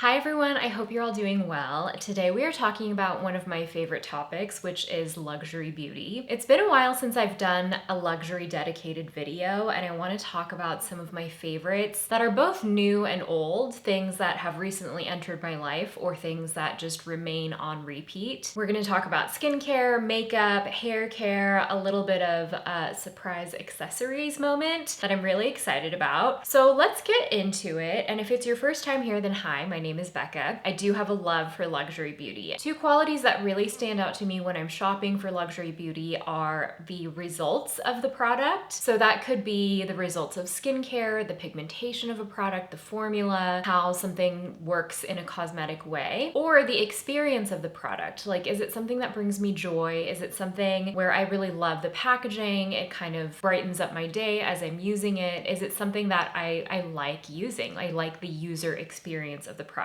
Hi everyone, I hope you're all doing well. Today we are talking about one of my favorite topics, which is luxury beauty. It's been a while since I've done a luxury dedicated video, and I want to talk about some of my favorites that are both new and old, things that have recently entered my life or things that just remain on repeat. We're going to talk about skincare, makeup, hair care, a little bit of a surprise accessories moment that I'm really excited about. So let's get into it. And if it's your first time here, then hi, my name is Becca. I do have a love for luxury beauty. Two qualities that really stand out to me when I'm shopping for luxury beauty are the results of the product. So that could be the results of skincare, the pigmentation of a product, the formula, how something works in a cosmetic way, or the experience of the product. Like, is it something that brings me joy? Is it something where I really love the packaging? It kind of brightens up my day as I'm using it. Is it something that I like using? I like the user experience of the product.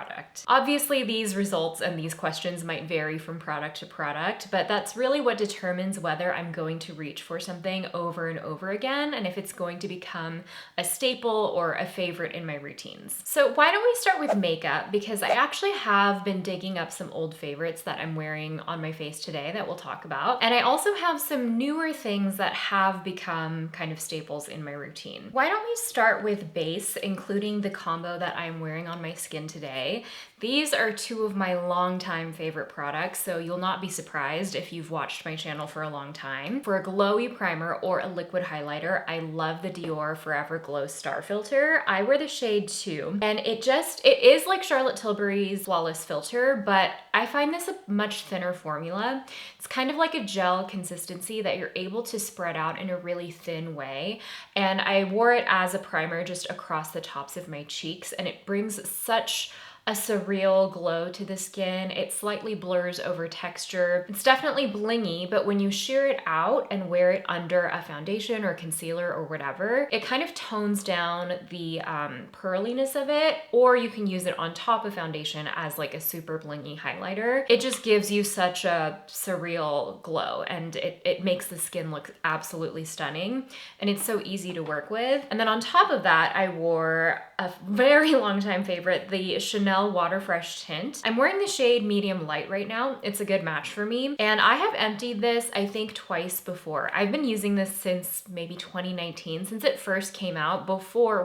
Obviously, these results and these questions might vary from product to product, but that's really what determines whether I'm going to reach for something over and over again and if it's going to become a staple or a favorite in my routines. So why don't we start with makeup? Because I actually have been digging up some old favorites that I'm wearing on my face today that we'll talk about. And I also have some newer things that have become kind of staples in my routine. Why don't we start with base, including the combo that I'm wearing on my skin today. These are two of my longtime favorite products, so you'll not be surprised if you've watched my channel for a long time. For a glowy primer or a liquid highlighter, I love the Dior Forever Glow Star Filter. I wear the shade 2, and it is like Charlotte Tilbury's Flawless Filter, but I find this a much thinner formula. It's kind of like a gel consistency that you're able to spread out in a really thin way, and I wore it as a primer just across the tops of my cheeks, and it brings such a surreal glow to the skin. It slightly blurs over texture. It's definitely blingy, but when you sheer it out and wear it under a foundation or concealer or whatever, it kind of tones down the pearliness of it, or you can use it on top of foundation as like a super blingy highlighter. It just gives you such a surreal glow, and it makes the skin look absolutely stunning, and it's so easy to work with. And then on top of that, I wore a very long time favorite, the Chanel Water Fresh Tint. I'm wearing the shade medium light right now. It's a good match for me. And I have emptied this, I think, twice before. I've been using this since maybe 2019, since it first came out,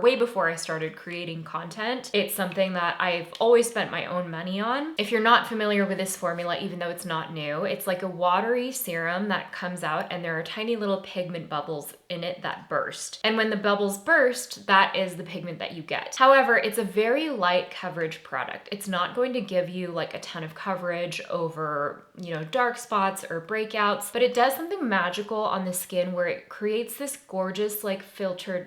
way before I started creating content. It's something that I've always spent my own money on. If you're not familiar with this formula, even though it's not new, it's like a watery serum that comes out and there are tiny little pigment bubbles in it that burst. And when the bubbles burst, that is the pigment that you get. However, it's a very light coverage product. It's not going to give you like a ton of coverage over, dark spots or breakouts, but it does something magical on the skin where it creates this gorgeous, like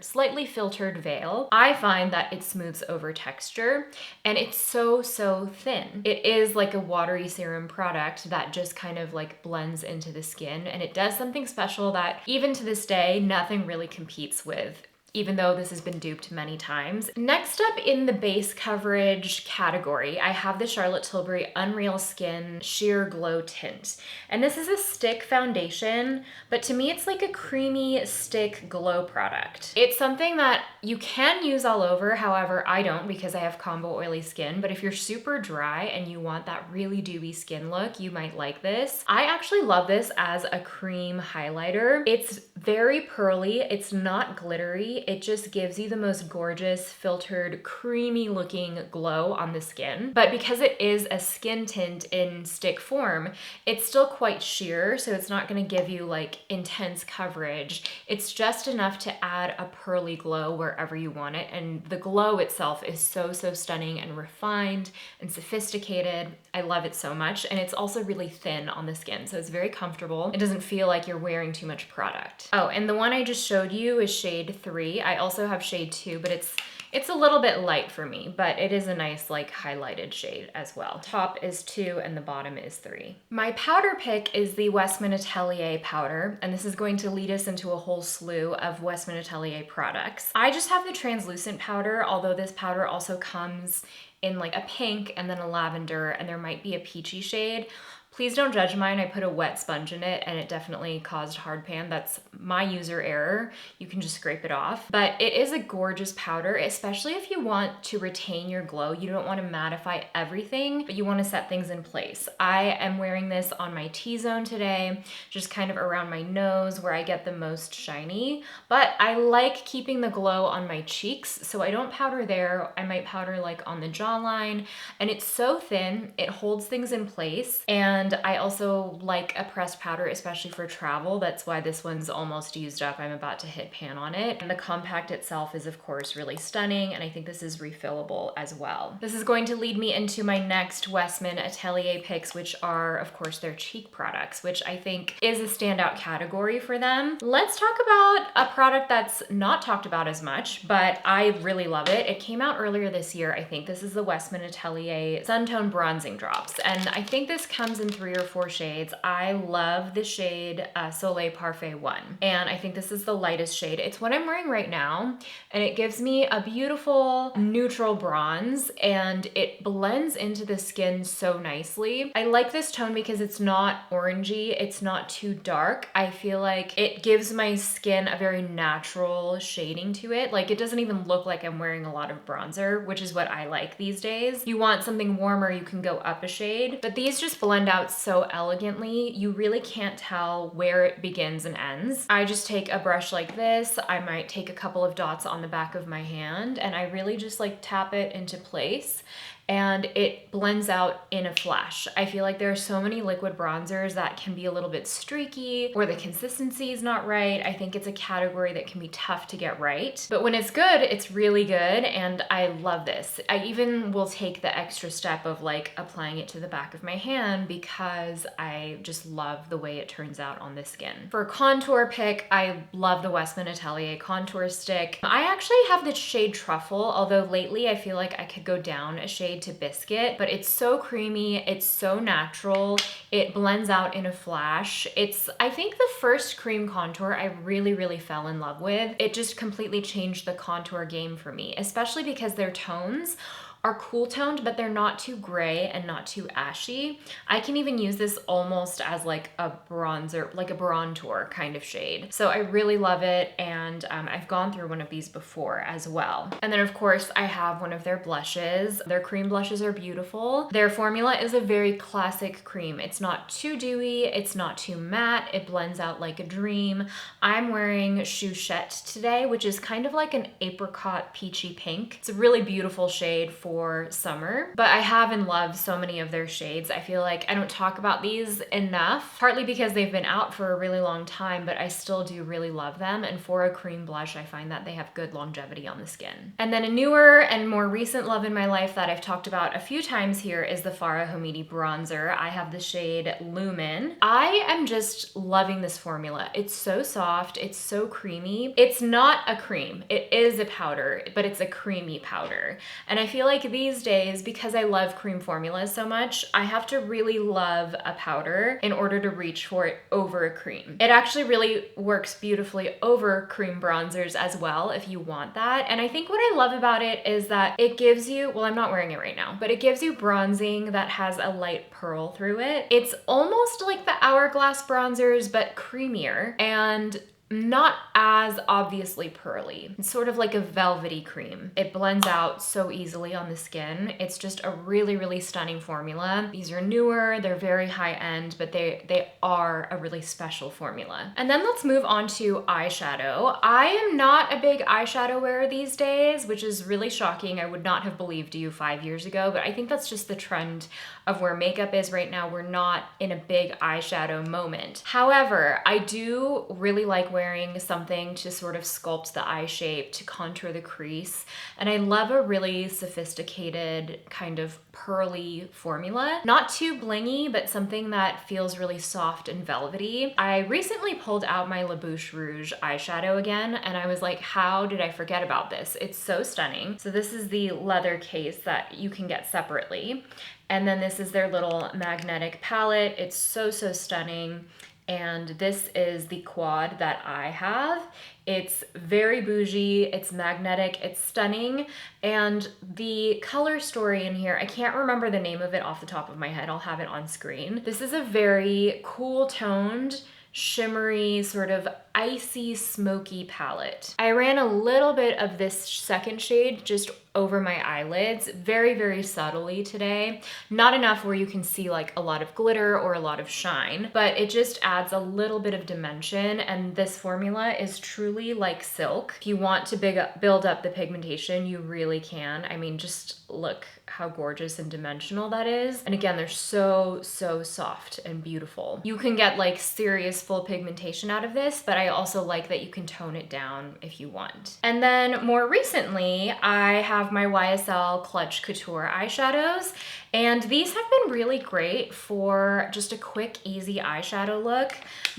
slightly filtered veil. I find that it smooths over texture, and it's so thin. It is like a watery serum product that just kind of like blends into the skin, and it does something special that even to this day, nothing really competes with, even though this has been duped many times. Next up in the base coverage category, I have the Charlotte Tilbury Unreal Skin Sheer Glow Tint. And this is a stick foundation, but to me it's like a creamy stick glow product. It's something that you can use all over, however I don't because I have combo oily skin, but if you're super dry and you want that really dewy skin look, you might like this. I actually love this as a cream highlighter. It's very pearly, it's not glittery, it just gives you the most gorgeous, filtered, creamy looking glow on the skin. But because it is a skin tint in stick form, it's still quite sheer, so it's not gonna give you like intense coverage. It's just enough to add a pearly glow wherever you want it, and the glow itself is so stunning and refined and sophisticated. I love it so much, and it's also really thin on the skin, so it's very comfortable. It doesn't feel like you're wearing too much product. Oh, and the one I just showed you is shade 3. I also have shade 2, but it's a little bit light for me, but it is a nice like highlighted shade as well. Top is 2 and the bottom is 3. My powder pick is the Westman Atelier powder, and this is going to lead us into a whole slew of Westman Atelier products. I just have the translucent powder, although this powder also comes in like a pink and then a lavender, and there might be a peachy shade. Please don't judge mine. I put a wet sponge in it and it definitely caused hard pan. That's my user error. You can just scrape it off. But it is a gorgeous powder, especially if you want to retain your glow. You don't want to mattify everything, but you want to set things in place. I am wearing this on my T-zone today, just kind of around my nose where I get the most shiny. But I like keeping the glow on my cheeks, so I don't powder there. I might powder like on the jawline, and it's so thin, it holds things in place. And I also like a pressed powder, especially for travel. That's why this one's almost used up. I'm about to hit pan on it. And the compact itself is of course really stunning, and I think this is refillable as well. This is going to lead me into my next Westman Atelier picks, which are of course their cheek products, which I think is a standout category for them. Let's talk about a product that's not talked about as much, but I really love it. It came out earlier this year, I think. This is the Westman Atelier Sun Tone Bronzing Drops, and I think this comes in 3 or 4 shades. I love the shade Soleil Parfait 1, and I think this is the lightest shade. It's what I'm wearing right now, and it gives me a beautiful neutral bronze, and it blends into the skin so nicely. I like this tone because it's not orangey, it's not too dark. I feel like it gives my skin a very natural shading to it. Like, it doesn't even look like I'm wearing a lot of bronzer, which is what I like these days. If you want something warmer, you can go up a shade, but these just blend out so elegantly. You really can't tell where it begins and ends. I just take a brush like this. I might take a couple of dots on the back of my hand, and I really just like tap it into place, and it blends out in a flash. I feel like there are so many liquid bronzers that can be a little bit streaky, or the consistency is not right. I think it's a category that can be tough to get right. But when it's good, it's really good, and I love this. I even will take the extra step of like applying it to the back of my hand because I just love the way it turns out on the skin. For a contour pick, I love the Westman Atelier contour stick. I actually have the shade Truffle, although lately I feel like I could go down a shade to Biscuit, but it's so creamy, it's so natural, it blends out in a flash. It's, I think, the first cream contour I really fell in love with. It just completely changed the contour game for me, especially because their tones are cool toned, but they're not too gray and not too ashy. I can even use this almost as like a bronzer, like a bronzer kind of shade. So I really love it, and I've gone through one of these before as well. And then of course I have one of their blushes. Their cream blushes are beautiful. Their formula is a very classic cream. It's not too dewy, it's not too matte, it blends out like a dream. I'm wearing Chouchette today, which is kind of like an apricot peachy pink. It's a really beautiful shade for summer, but I have and love so many of their shades. I feel like I don't talk about these enough, partly because they've been out for a really long time, but I still do really love them. And for a cream blush, I find that they have good longevity on the skin. And then a newer and more recent love in my life that I've talked about a few times here is the Farah Hamidi bronzer. I have the shade Lumen. I am just loving this formula. It's so soft, it's so creamy. It's not a cream, it is a powder, but it's a creamy powder. And I feel like these days, because I love cream formulas so much, I have to really love a powder in order to reach for it over a cream. It actually really works beautifully over cream bronzers as well if you want that. And I think what I love about it is that it gives you, well, I'm not wearing it right now, but it gives you bronzing that has a light pearl through it. It's almost like the Hourglass bronzers, but creamier, and not as obviously pearly. It's sort of like a velvety cream. It blends out so easily on the skin. It's just a really stunning formula. These are newer, they're very high end, but they are a really special formula. And then let's move on to eyeshadow. I am not a big eyeshadow wearer these days, which is really shocking. I would not have believed you 5 years ago, but I think that's just the trend of where makeup is right now. We're not in a big eyeshadow moment. However, I do really like wearing something to sort of sculpt the eye shape, to contour the crease. And I love a really sophisticated kind of pearly formula. Not too blingy, but something that feels really soft and velvety. I recently pulled out my La Bouche Rouge eyeshadow again, and I was like, how did I forget about this? It's so stunning. So this is the leather case that you can get separately. And then this is their little magnetic palette. It's so stunning. And this is the quad that I have. It's very bougie, it's magnetic, it's stunning, and the color story in here, I can't remember the name of it off the top of my head. I'll have it on screen. This is a very cool toned, shimmery, sort of icy, smoky palette. I ran a little bit of this second shade just over my eyelids, very, very subtly today. Not enough where you can see like a lot of glitter or a lot of shine, but it just adds a little bit of dimension, and this formula is truly like silk. If you want to build up the pigmentation, you really can. I mean, just look how gorgeous and dimensional that is. And again, they're so, so soft and beautiful. You can get like serious full pigmentation out of this, but I also like that you can tone it down if you want. And then more recently, I have my YSL Clutch Couture eyeshadows, and these have been really great for just a quick, easy eyeshadow look.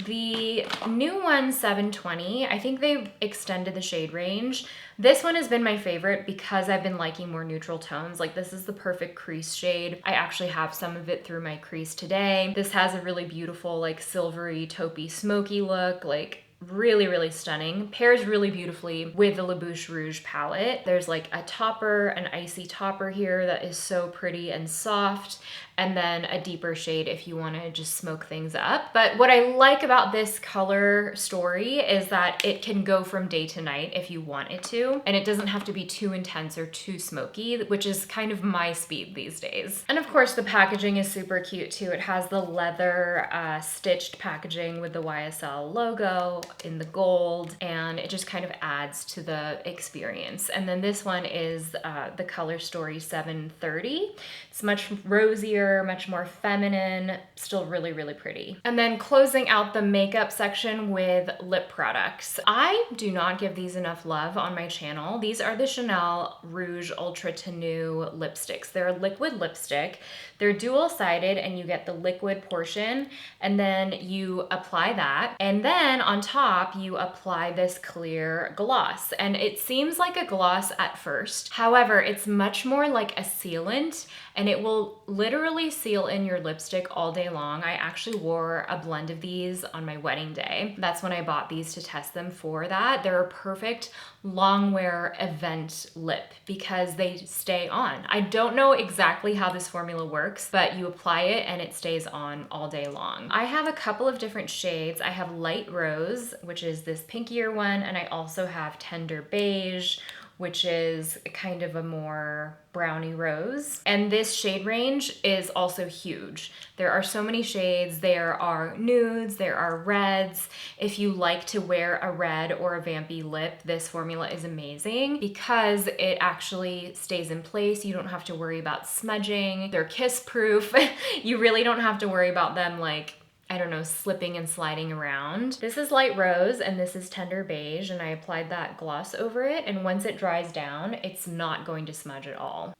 The new one, 720, I think they've extended the shade range. This one has been my favorite because I've been liking more neutral tones. Like, this is the perfect crease shade. I actually have some of it through my crease today. This has a really beautiful, like, silvery, taupey, smoky look. Like, really, really stunning. Pairs really beautifully with the La Bouche Rouge palette. There's like a topper, an icy topper here that is so pretty and soft, and then a deeper shade if you want to just smoke things up. But what I like about this color story is that it can go from day to night if you want it to, and it doesn't have to be too intense or too smoky, which is kind of my speed these days. And of course, the packaging is super cute too. It has the leather stitched packaging with the YSL logo in the gold, and it just kind of adds to the experience. And then this one is the color story 730. It's much rosier, much more feminine, still really, really pretty. And then closing out the makeup section with lip products. I do not give these enough love on my channel. These are the Chanel Rouge Ultra Tenue lipsticks. They're a liquid lipstick. They're dual-sided, and you get the liquid portion, and then you apply that. And then on top, you apply this clear gloss. And it seems like a gloss at first. However, it's much more like a sealant, and it will literally seal in your lipstick all day long. I actually wore a blend of these on my wedding day. That's when I bought these to test them for that. They're a perfect long wear event lip because they stay on. I don't know exactly how this formula works, but you apply it and it stays on all day long. I have a couple of different shades. I have Light Rose, which is this pinkier one, and I also have Tender Beige, which is kind of a more brownie rose. And this shade range is also huge. There are so many shades. There are nudes, there are reds. If you like to wear a red or a vampy lip, this formula is amazing because it actually stays in place. You don't have to worry about smudging. They're kiss proof. You really don't have to worry about them like, I don't know, slipping and sliding around. This is Light Rose and this is Tender Beige, and I applied that gloss over it, and once it dries down, it's not going to smudge at all.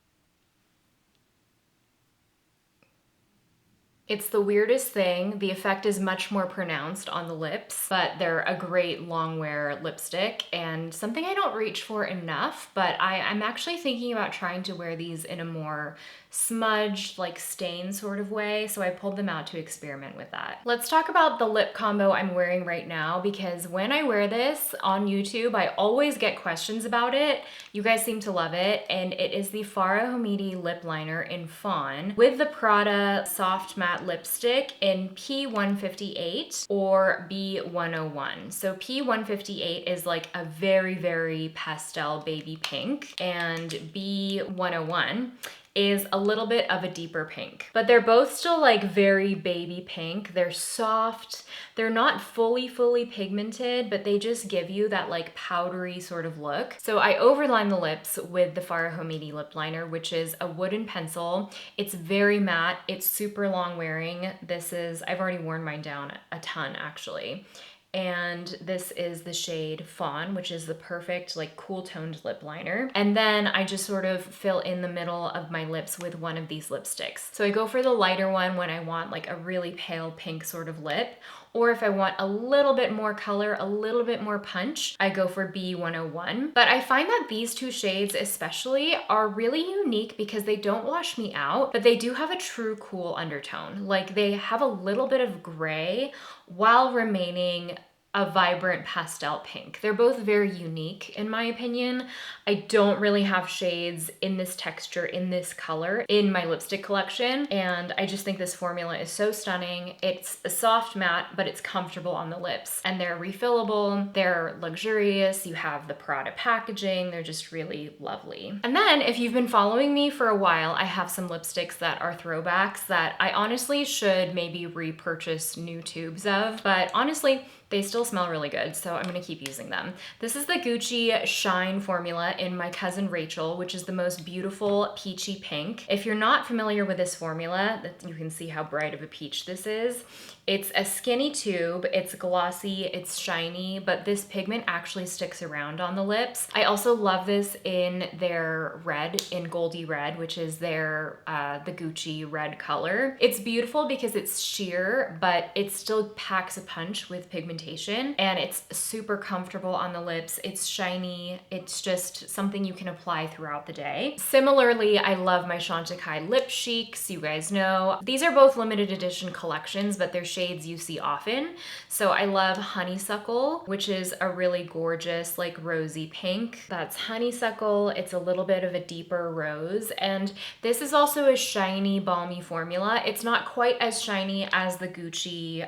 It's the weirdest thing. The effect is much more pronounced on the lips, but they're a great long wear lipstick and something I don't reach for enough, but I'm actually thinking about trying to wear these in a more smudged, like stain sort of way, so I pulled them out to experiment with that. Let's talk about the lip combo I'm wearing right now, because when I wear this on YouTube, I always get questions about it. You guys seem to love it, and it is the Farah Hamidi lip liner in Fawn with the Prada Soft Matte Lipstick in P158 or B101. So P158 is like a very, very pastel baby pink, and B101 is a little bit of a deeper pink. But they're both still like very baby pink. They're soft. They're not fully pigmented, but they just give you that like powdery sort of look. So I overline the lips with the Farah Hamidi lip liner, which is a wooden pencil. It's very matte. It's super long wearing. I've already worn mine down a ton actually. And this is the shade Fawn, which is the perfect like cool toned lip liner. And then I just sort of fill in the middle of my lips with one of these lipsticks. So I go for the lighter one when I want like a really pale pink sort of lip, or if I want a little bit more color, a little bit more punch, I go for B101. But I find that these two shades especially are really unique because they don't wash me out, but they do have a true cool undertone. Like they have a little bit of gray while remaining a vibrant pastel pink. They're both very unique in my opinion. I don't really have shades in this texture, in this color, in my lipstick collection, and I just think this formula is so stunning. It's a soft matte, but it's comfortable on the lips, and they're refillable, they're luxurious, you have the Prada packaging, they're just really lovely. And then if you've been following me for a while, I have some lipsticks that are throwbacks that I honestly should maybe repurchase new tubes of, but honestly, they still smell really good, so I'm gonna keep using them. This is the Gucci Shine formula in My Cousin Rachel, which is the most beautiful peachy pink. If you're not familiar with this formula, you can see how bright of a peach this is. It's a skinny tube, it's glossy, it's shiny, but this pigment actually sticks around on the lips. I also love this in their red, in Goldie Red, which is their, the Gucci red color. It's beautiful because it's sheer, but it still packs a punch with pigmentation, and it's super comfortable on the lips. It's shiny, it's just something you can apply throughout the day. Similarly, I love my Chantecaille Lip Chics, you guys know. These are both limited edition collections, but they're shades you see often. So I love Honeysuckle, which is a really gorgeous, like rosy pink. That's Honeysuckle. It's a little bit of a deeper rose. And this is also a shiny, balmy formula. It's not quite as shiny as the Gucci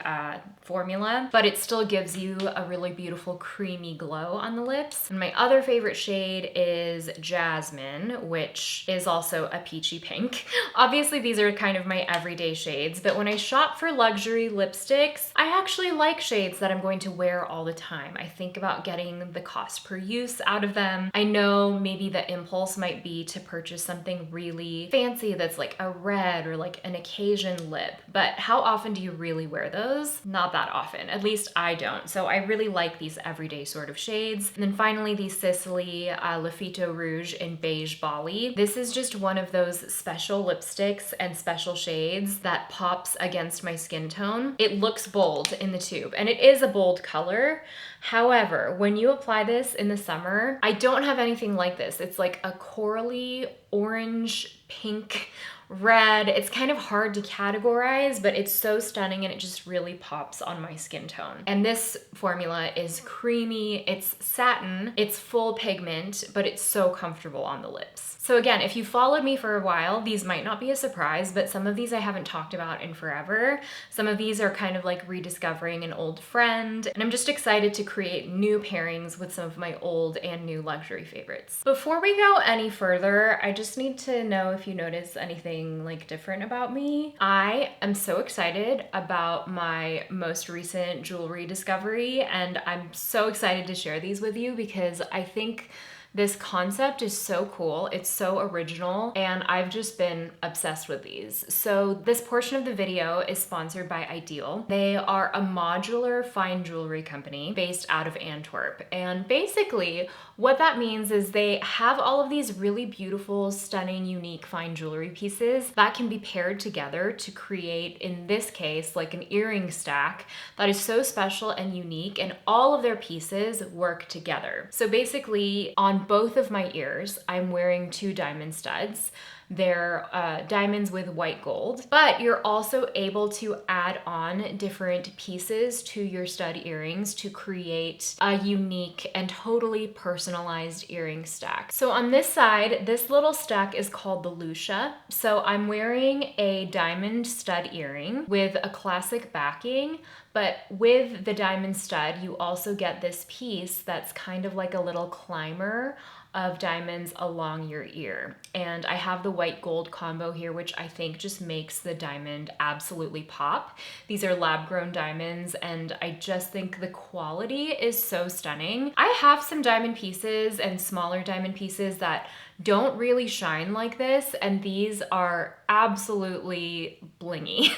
formula, but it still gives you a really beautiful creamy glow on the lips. And my other favorite shade is Jasmine, which is also a peachy pink. Obviously, these are kind of my everyday shades, but when I shop for luxury lipsticks, I actually like shades that I'm going to wear all the time. I think about getting the cost per use out of them. I know maybe the impulse might be to purchase something really fancy that's like a red or like an occasion lip, but how often do you really wear those? Not that often, at least I don't. So I really like these everyday sort of shades. And then finally, the Sicily Lafito Rouge in Beige Bali. This is just one of those special lipsticks and special shades that pops against my skin tone. It looks bold in the tube, and it is a bold color. However, when you apply this in the summer, I don't have anything like this. It's like a corally orange, pink, red. It's kind of hard to categorize, but it's so stunning and it just really pops on my skin tone. And this formula is creamy, it's satin, it's full pigment, but it's so comfortable on the lips. So again, if you followed me for a while, these might not be a surprise, but some of these I haven't talked about in forever. Some of these are kind of like rediscovering an old friend, and I'm just excited to create new pairings with some of my old and new luxury favorites. Before we go any further, I just need to know if you notice anything like different about me. I am so excited about my most recent jewelry discovery, and I'm so excited to share these with you because I think this concept is so cool, it's so original, and I've just been obsessed with these. So this portion of the video is sponsored by IDYL. They are a modular fine jewelry company based out of Antwerp. And basically what that means is they have all of these really beautiful, stunning, unique fine jewelry pieces that can be paired together to create, in this case, like an earring stack that is so special and unique, and all of their pieces work together. So basically, on both of my ears, I'm wearing 2 diamond studs. They're diamonds with white gold, but you're also able to add on different pieces to your stud earrings to create a unique and totally personalized earring stack. So on this side, this little stack is called the Lucia. So I'm wearing a diamond stud earring with a classic backing, but with the diamond stud, you also get this piece that's kind of like a little climber of diamonds along your ear. And I have the white gold combo here, which I think just makes the diamond absolutely pop. These are lab grown diamonds, and I just think the quality is so stunning. I have some diamond pieces and smaller diamond pieces that don't really shine like this, and these are absolutely blingy.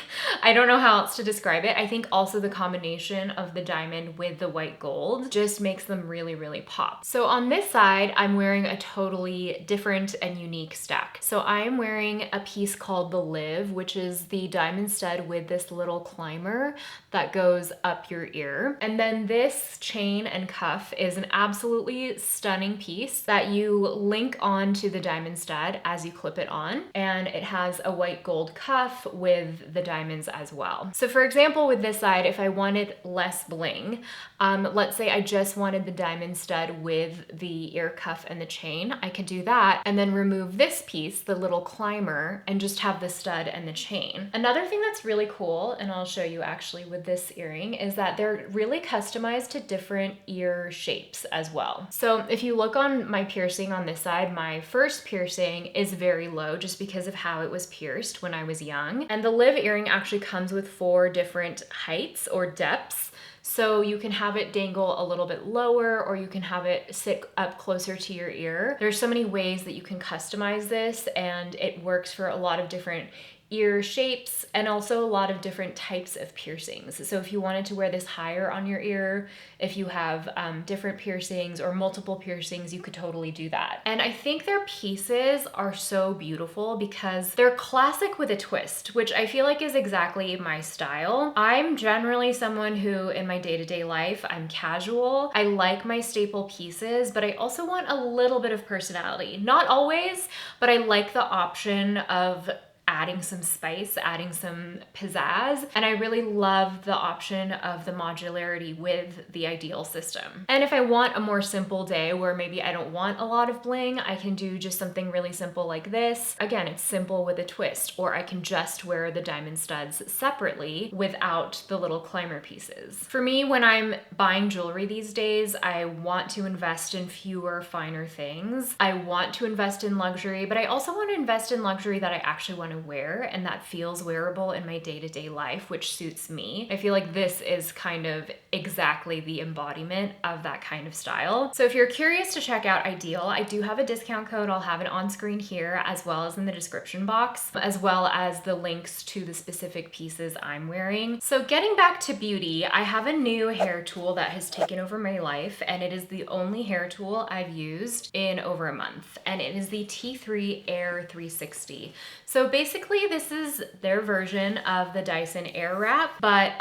I don't know how else to describe it. I think also the combination of the diamond with the white gold just makes them really, really pop. So on this side, I'm wearing a totally different and unique stack. So I'm wearing a piece called the Live, which is the diamond stud with this little climber that goes up your ear. And then this chain and cuff is an absolutely stunning piece that you link onto the diamond stud as you clip it on. And it has a white gold cuff with the diamonds as well. So for example, with this side, if I wanted less bling, let's say I just wanted the diamond stud with the ear cuff and the chain, I could do that and then remove this piece, the little climber, and just have the stud and the chain. Another thing that's really cool, and I'll show you actually with this earring, is that they're really customized to different ear shapes as well. So if you look on my piercing on this side, my first piercing is very low just because of how it was pierced when I was young. And the Live earring actually comes with 4 different heights or depths. So you can have it dangle a little bit lower, or you can have it sit up closer to your ear. There's so many ways that you can customize this, and it works for a lot of different ear shapes and also a lot of different types of piercings. So if you wanted to wear this higher on your ear, if you have different piercings or multiple piercings, you could totally do that. And I think their pieces are so beautiful because they're classic with a twist, which I feel like is exactly my style. I'm generally someone who in my day-to-day life, I'm casual. I like my staple pieces, but I also want a little bit of personality. Not always, but I like the option of adding some spice, adding some pizzazz. And I really love the option of the modularity with the IDYL system. And if I want a more simple day where maybe I don't want a lot of bling, I can do just something really simple like this. Again, it's simple with a twist, or I can just wear the diamond studs separately without the little climber pieces. For me, when I'm buying jewelry these days, I want to invest in fewer, finer things. I want to invest in luxury, but I also want to invest in luxury that I actually want to wear and that feels wearable in my day-to-day life, which suits me. I feel like this is kind of exactly the embodiment of that kind of style. So if you're curious to check out IDYL, I do have a discount code. I'll have it on screen here as well as in the description box, as well as the links to the specific pieces I'm wearing. So getting back to beauty, I have a new hair tool that has taken over my life, and it is the only hair tool I've used in over a month, and it is the T3 Air 360. So basically this is their version of the Dyson Airwrap, but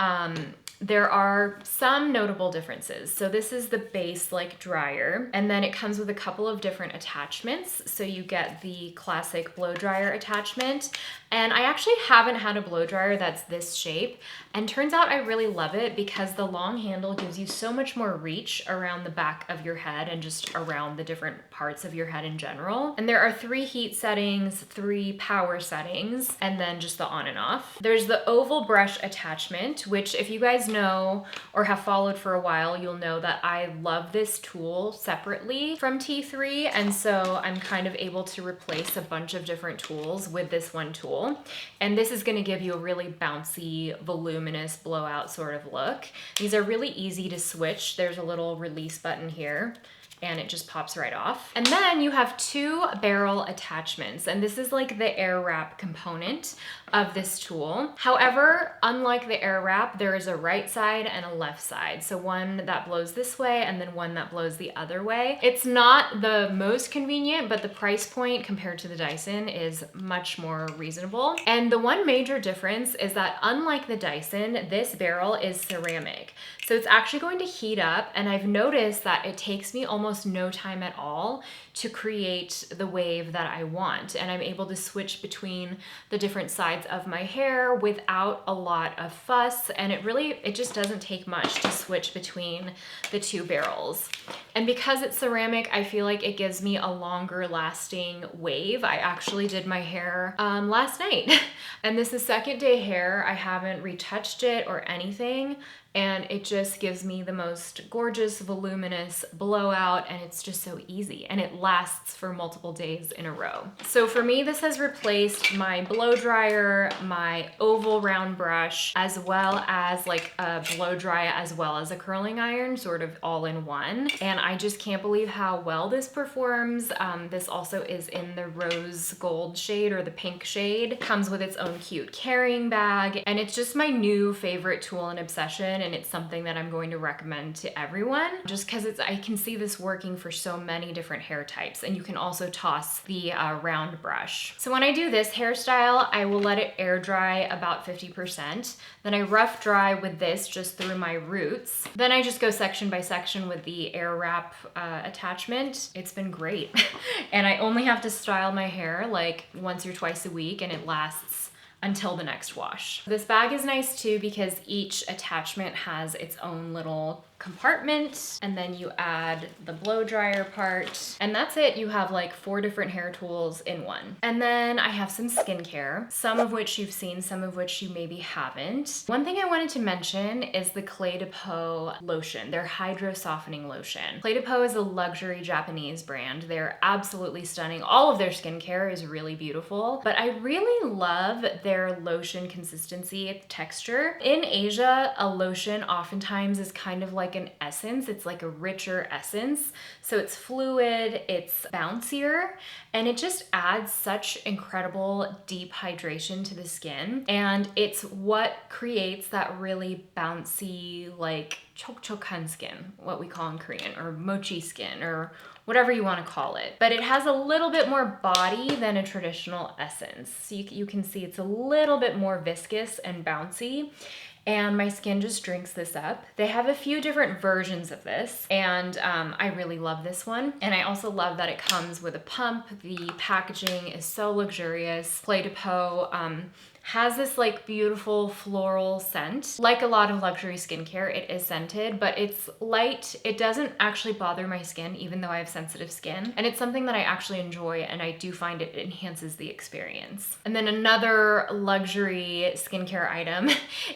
there are some notable differences. So this is the base like dryer, and then it comes with a couple of different attachments. So you get the classic blow dryer attachment, and I actually haven't had a blow dryer that's this shape, and turns out I really love it because the long handle gives you so much more reach around the back of your head and just around the different parts of your head in general. And there are 3 heat settings, 3 power settings, and then just the on and off. There's the oval brush attachment, which if you guys know or have followed for a while, you'll know that I love this tool separately from T3, and so I'm kind of able to replace a bunch of different tools with this one tool. And this is going to give you a really bouncy, voluminous blowout sort of look. These are really easy to switch. There's a little release button here, and it just pops right off. And then you have 2 barrel attachments, and this is like the Airwrap component of this tool. However, unlike the Airwrap, there is a right side and a left side. So one that blows this way and then one that blows the other way. It's not the most convenient, but the price point compared to the Dyson is much more reasonable. And the one major difference is that unlike the Dyson, this barrel is ceramic. So it's actually going to heat up, and I've noticed that it takes me almost no time at all to create the wave that I want. And I'm able to switch between the different sides of my hair without a lot of fuss. And it just doesn't take much to switch between the 2 barrels. And because it's ceramic, I feel like it gives me a longer lasting wave. I actually did my hair last night, and this is second day hair. I haven't retouched it or anything. and it just gives me the most gorgeous, voluminous blowout, and it's just so easy, and it lasts for multiple days in a row. So for me, this has replaced my blow dryer, my oval round brush, as well as like a blow dry, as well as a curling iron, sort of all in one. And I just can't believe how well this performs. This also is in the rose gold shade, or the pink shade. Comes with its own cute carrying bag, and it's just my new favorite tool and obsession, and it's something that I'm going to recommend to everyone, just because I can see this working for so many different hair types. And you can also toss the round brush. So when I do this hairstyle, I will let it air dry about 50%. Then I rough dry with this just through my roots. Then I just go section by section with the air wrap attachment. It's been great. And I only have to style my hair like once or twice a week, and it lasts until the next wash. This bag is nice too because each attachment has its own little compartment, and then you add the blow dryer part, and that's it. You have like 4 different hair tools in one. And then I have some skincare, some of which you've seen, some of which you maybe haven't. One thing I wanted to mention is the Clé de Peau lotion, their hydro softening lotion. Clé de Peau is a luxury Japanese brand. They're absolutely stunning. All of their skincare is really beautiful, but I really love their lotion consistency, texture. In Asia, a lotion oftentimes is kind of like an essence. It's like a richer essence. So it's fluid, it's bouncier, and it just adds such incredible deep hydration to the skin. And it's what creates that really bouncy, like chokchokhan skin, what we call in Korean, or mochi skin, or whatever you want to call it. But it has a little bit more body than a traditional essence. So you can see it's a little bit more viscous and bouncy. And my skin just drinks this up. They have a few different versions of this, and I really love this one. And I also love that it comes with a pump. The packaging is so luxurious. Clé de Peau has this like beautiful floral scent. Like a lot of luxury skincare, it is scented, but it's light. It doesn't actually bother my skin, even though I have sensitive skin. And it's something that I actually enjoy, and I do find it enhances the experience. And then another luxury skincare item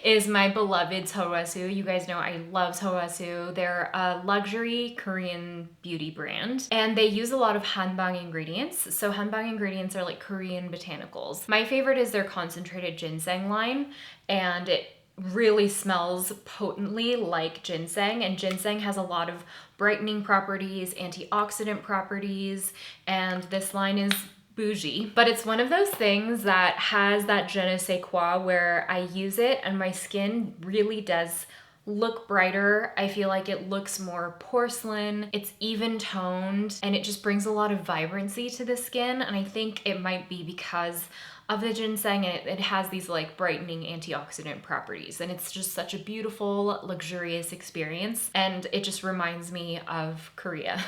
is my beloved Seorasu. You guys know I love Seorasu. They're a luxury Korean beauty brand, and they use a lot of hanbang ingredients. So hanbang ingredients are like Korean botanicals. My favorite is their concentrated ginseng line, and it really smells potently like ginseng, and ginseng has a lot of brightening properties, antioxidant properties, and this line is bougie. But it's one of those things that has that je ne sais quoi where I use it and my skin really does look brighter. I feel like it looks more porcelain, it's even toned, and it just brings a lot of vibrancy to the skin. And I think it might be because of the ginseng, and it has these like brightening antioxidant properties, and it's just such a beautiful, luxurious experience. And it just reminds me of Korea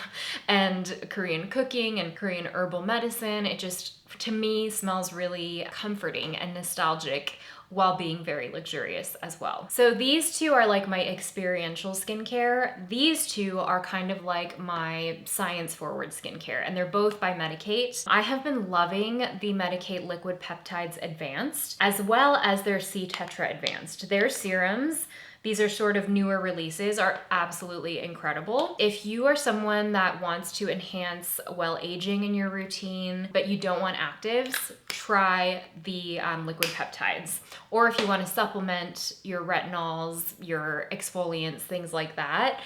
and Korean cooking and Korean herbal medicine. It just, to me, smells really comforting and nostalgic while being very luxurious as well. So these two are like my experiential skincare. These two are kind of like my science forward skincare, and they're both by Medicate. I have been loving the Medicate Liquid Peptides Advanced, as well as their C Tetra Advanced. Their serums, these are sort of newer releases, are absolutely incredible. If you are someone that wants to enhance well aging in your routine, but you don't want actives, try the liquid peptides. Or if you want to supplement your retinols, your exfoliants, things like that,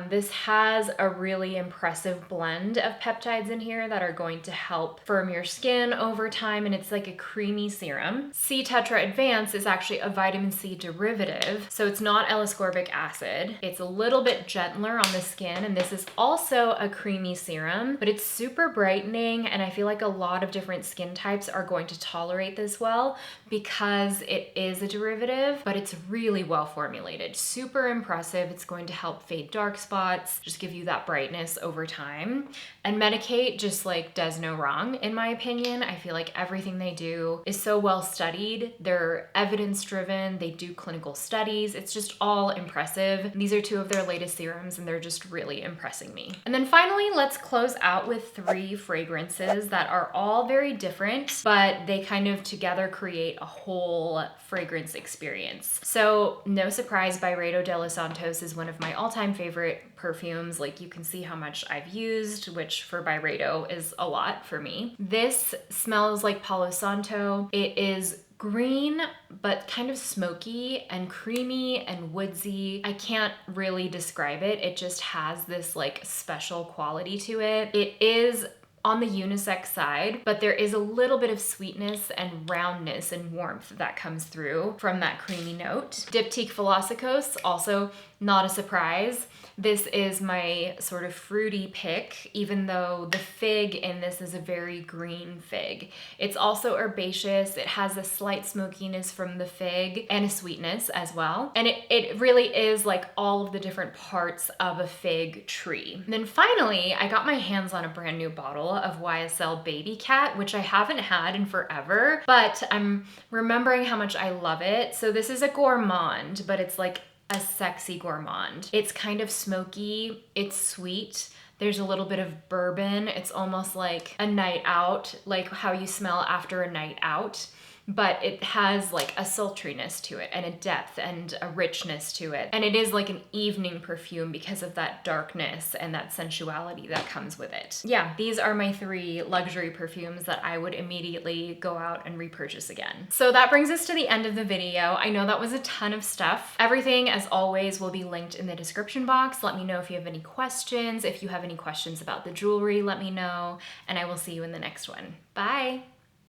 this has a really impressive blend of peptides in here that are going to help firm your skin over time, and it's like a creamy serum. C Tetra Advance is actually a vitamin C derivative, so it's not L-ascorbic acid. It's a little bit gentler on the skin, and this is also a creamy serum, but it's super brightening, and I feel like a lot of different skin types are going to tolerate this well because it is a derivative, but it's really well formulated. Super impressive. It's going to help fade dark dark spots, just give you that brightness over time. And Medicate just like does no wrong, in my opinion. I feel like everything they do is so well studied. They're evidence driven. They do clinical studies. It's just all impressive. These are two of their latest serums and they're just really impressing me. And then finally, let's close out with 3 fragrances that are all very different, but they kind of together create a whole fragrance experience. So no surprise, Byredo de los Santos is one of my all-time favorite perfumes. Like, you can see how much I've used, which for Byredo is a lot for me. This smells like Palo Santo. It is green, but kind of smoky and creamy and woodsy. I can't really describe it. It just has this like special quality to it. It is on the unisex side, but there is a little bit of sweetness and roundness and warmth that comes through from that creamy note. Diptyque Philosophos, also not a surprise. This is my sort of fruity pick, even though the fig in this is a very green fig. It's also herbaceous. It has a slight smokiness from the fig and a sweetness as well. And it really is like all of the different parts of a fig tree. And then finally, I got my hands on a brand new bottle of YSL Baby Cat, which I haven't had in forever, but I'm remembering how much I love it. So this is a gourmand, but it's like a sexy gourmand. It's kind of smoky, it's sweet. There's a little bit of bourbon. It's almost like a night out, like how you smell after a night out. But it has like a sultriness to it and a depth and a richness to it. And it is like an evening perfume because of that darkness and that sensuality that comes with it. Yeah, these are my 3 luxury perfumes that I would immediately go out and repurchase again. So that brings us to the end of the video. I know that was a ton of stuff. Everything, as always, will be linked in the description box. Let me know if you have any questions. If you have any questions about the jewelry, let me know, and I will see you in the next one. Bye.